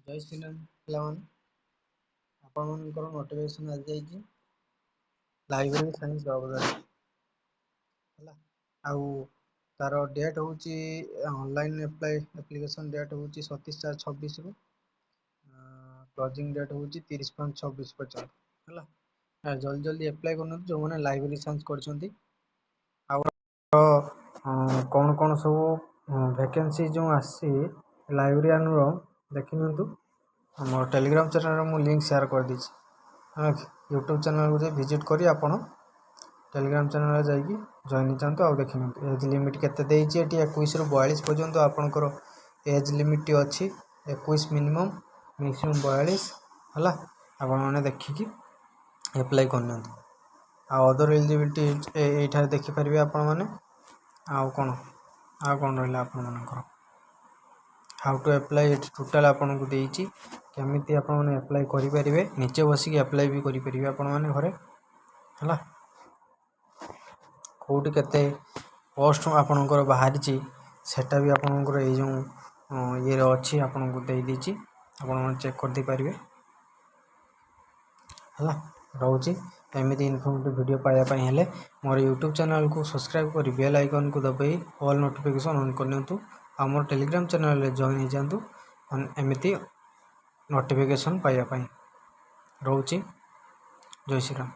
जय श्री राम पिलाମାନେ ଆପଣମାନଙ୍କର ନୋଟିଫିକେସନ୍ ଆଜି ଯାଇଛି ଲାଇବ୍ରେରୀ ସାଇନ୍ସ ଜବ୍ ହେଲା ଆଉ ତାର ଡେଟ୍ ହେଉଛି ଅନଲାଇନ୍ ଆପ୍ଲିକେସନ୍ ଡେଟ୍ ହେଉଛି 27/4/26 କ୍ଲୋଜିଂ ଡେଟ୍ ହେଉଛି 30/5/26 ପର୍ଯ୍ୟନ୍ତ ହେଲା ଜଲ୍ଦି ଜଲ୍ଦି ଆପ୍ଲାଏ କରନ୍ତୁ ଯେଉଁମାନେ ଲାଇବ୍ରେରୀ ସାଇନ୍ସ କରିଛନ୍ତି ଆଉ କ'ଣ ସବୁ ଭ୍ୟାକେନ୍ସି ଯେଉଁ ଆସିଛି ଲାଇବ୍ରେରିଆନ୍ର ଦେଖିନିଅନ୍ତୁ ଆମର टेलीग्राम चैनल में लिंक शेयर कर दी यूट्यूब चैनल को विजिट करी आपण टेलीग्राम चैनल जाकि जॉइन चाहतु आउ देखी एज लिमिट केते 21 ରୁ 42 पर्यंत आपणकर एज लिमिट अच्छी 21 मिनिमम मैक्सिमम 42 है आपण मैंने देखिकी एप्लाई करनी अदर एलिजिबिलिटी ये देखिपारे आपण मैंने आउ कौन रहा आपण मानकर हाउ टू अप्लाई टोटाल आपन को देइची केमिति आपन माने अप्लाई करि परिबे नीचे बसिक अप्लाई भी करि परिबे आपन माने घरे हला कोठी केते पोस्ट आपनकर बाहरिची सेटा भी आपनकर ए जो ये रे अछि आपन को देइ दीची आपन माने चेक कर दे परिबे हला रहउची एमिति इन्फॉर्मेटिव वीडियो पाया पई हेले मोर YouTube चैनल को सब्सक्राइब करी बेल आइकन को दबाई ऑल नोटिफिकेशन ऑन करनियंतु आमर टेलीग्राम चैनल रे जॉइन हो जातु एमिति नोटिफिकेशन पाया पई रहउची जय श्री राम।